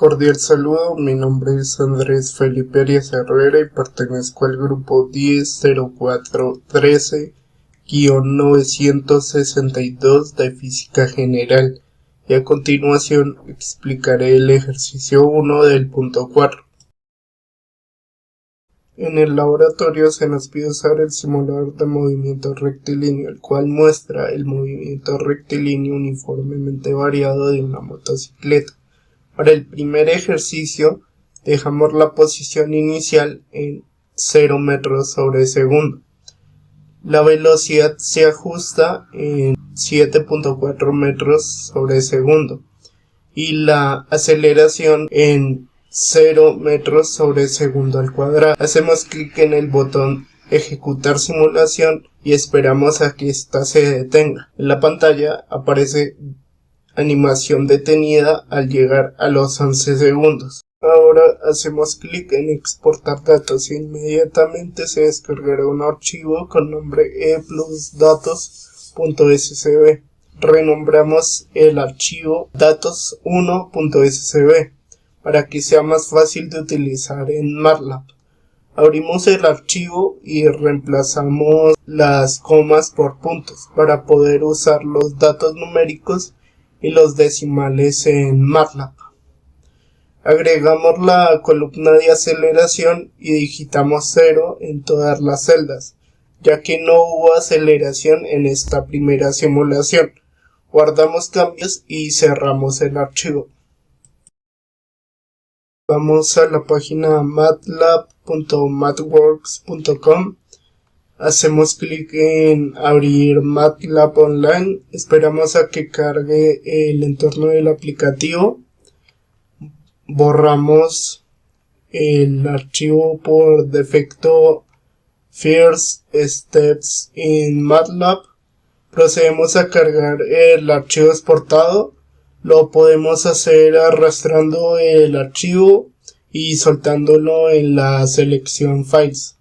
Cordial saludo, mi nombre es Andrés Felipe Arias Herrera y pertenezco al grupo 10.0413-962 de Física General y a continuación explicaré el ejercicio 1 del punto 4. En el laboratorio se nos pide usar el simulador de movimiento rectilíneo, el cual muestra el movimiento rectilíneo uniformemente variado de una motocicleta. Para el primer ejercicio dejamos la posición inicial en 0 metros sobre segundo. La velocidad se ajusta en 7.4 metros sobre segundo y la aceleración en 0 metros sobre segundo al cuadrado. Hacemos clic en el botón ejecutar simulación y esperamos a que ésta se detenga. En la pantalla aparece animación detenida al llegar a los 11 segundos. Ahora hacemos clic en exportar datos y inmediatamente se descargará un archivo con nombre eplusdatos.scb. Renombramos el archivo datos1.scb para que sea más fácil de utilizar en MATLAB. Abrimos el archivo y reemplazamos las comas por puntos para poder usar los datos numéricos y los decimales en MATLAB. Agregamos la columna de aceleración y digitamos 0 en todas las celdas, ya que no hubo aceleración en esta primera simulación. Guardamos cambios y cerramos el archivo. Vamos a la página matlab.mathworks.com. Hacemos clic en abrir MATLAB Online, esperamos a que cargue el entorno del aplicativo, borramos el archivo por defecto First Steps in MATLAB, procedemos a cargar el archivo exportado, lo podemos hacer arrastrando el archivo y soltándolo en la selección Files.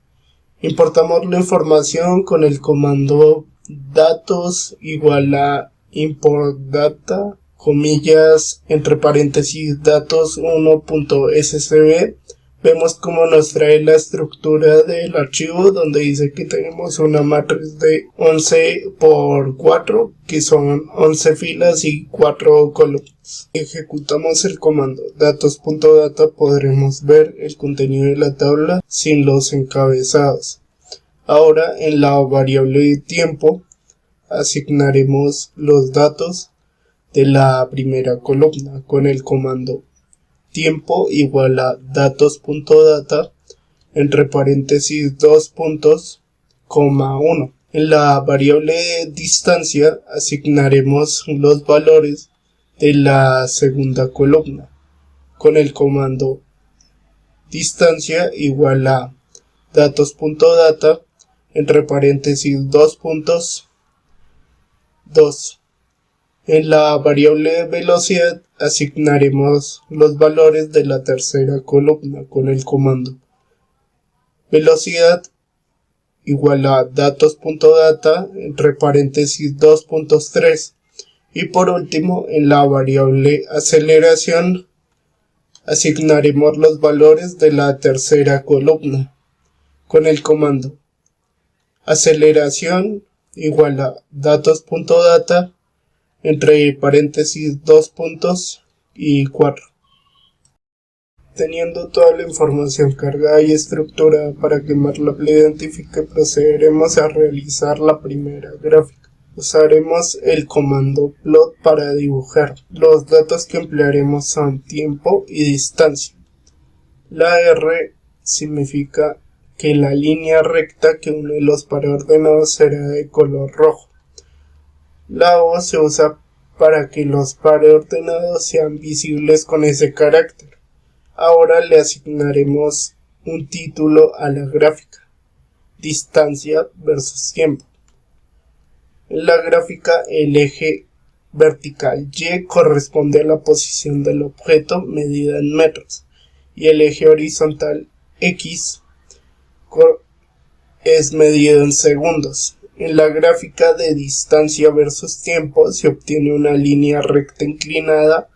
Importamos la información con el comando datos igual a import data, comillas, entre paréntesis datos 1.scb. Vemos cómo nos trae la estructura del archivo, donde dice que tenemos una matriz de 11 por 4, que son 11 filas y 4 columnas. Ejecutamos el comando datos.data, podremos ver el contenido de la tabla sin los encabezados. Ahora en la variable de tiempo asignaremos los datos de la primera columna con el comando tiempo igual a datos.data entre paréntesis 2 puntos, coma 1. En la variable de distancia asignaremos los valores de la segunda columna con el comando distancia igual a datos.data entre paréntesis 2 puntos, 2. En la variable de velocidad asignaremos los valores de la tercera columna con el comando velocidad igual a datos.data entre paréntesis 2.3 y por último en la variable aceleración asignaremos los valores de la tercera columna con el comando aceleración igual a datos.data entre paréntesis 2 puntos y 4. Teniendo toda la información cargada y estructurada para que MATLAB la identifique, procederemos a realizar la primera gráfica. Usaremos el comando plot para dibujar. Los datos que emplearemos son tiempo y distancia. La R significa que la línea recta que une los paraordenados será de color rojo. La O se usa para que los paraordenados sean visibles con ese carácter. Ahora le asignaremos un título a la gráfica: distancia versus tiempo. En la gráfica el eje vertical Y corresponde a la posición del objeto medida en metros y el eje horizontal X es medido en segundos. En la gráfica de distancia versus tiempo se obtiene una línea recta inclinada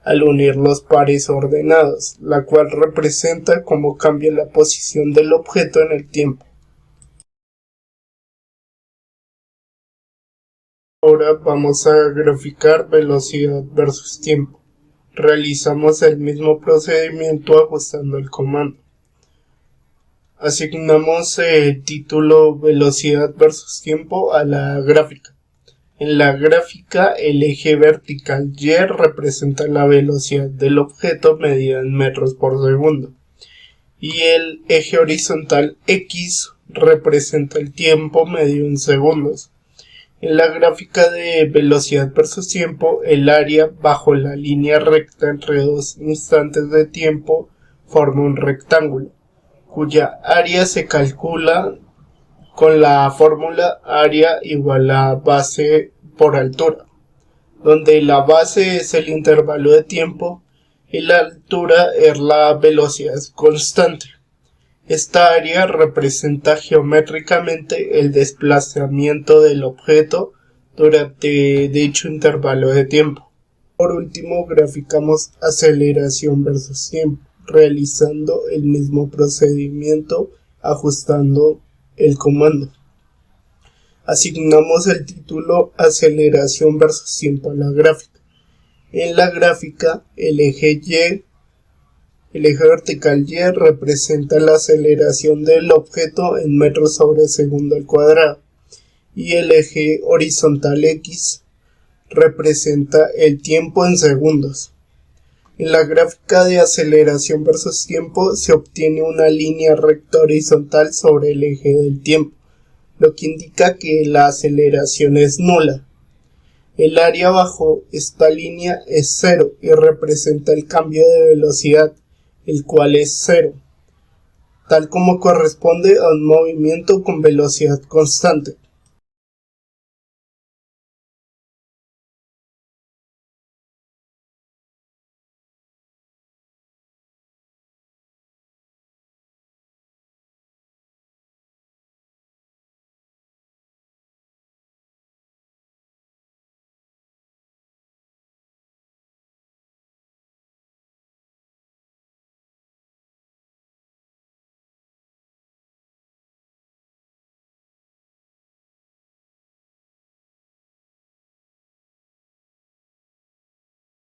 al unir los pares ordenados, la cual representa cómo cambia la posición del objeto en el tiempo. Ahora vamos a graficar velocidad versus tiempo. Realizamos el mismo procedimiento ajustando el comando. Asignamos el título velocidad versus tiempo a la gráfica. En la gráfica, el eje vertical Y representa la velocidad del objeto medida en metros por segundo y el eje horizontal X representa el tiempo medido en segundos. En la gráfica de velocidad versus tiempo, el área bajo la línea recta entre dos instantes de tiempo forma un rectángulo, cuya área se calcula con la fórmula área igual a base por altura, donde la base es el intervalo de tiempo y la altura es la velocidad constante. Esta área representa geométricamente el desplazamiento del objeto durante dicho intervalo de tiempo. Por último, graficamos aceleración versus tiempo, realizando el mismo procedimiento ajustando el comando. Asignamos el título aceleración versus tiempo a la gráfica. En la gráfica, el eje vertical Y representa la aceleración del objeto en metros sobre segundo al cuadrado y el eje horizontal X representa el tiempo en segundos. En la gráfica de aceleración versus tiempo se obtiene una línea recta horizontal sobre el eje del tiempo, lo que indica que la aceleración es nula. El área bajo esta línea es cero y representa el cambio de velocidad, el cual es cero, tal como corresponde a un movimiento con velocidad constante.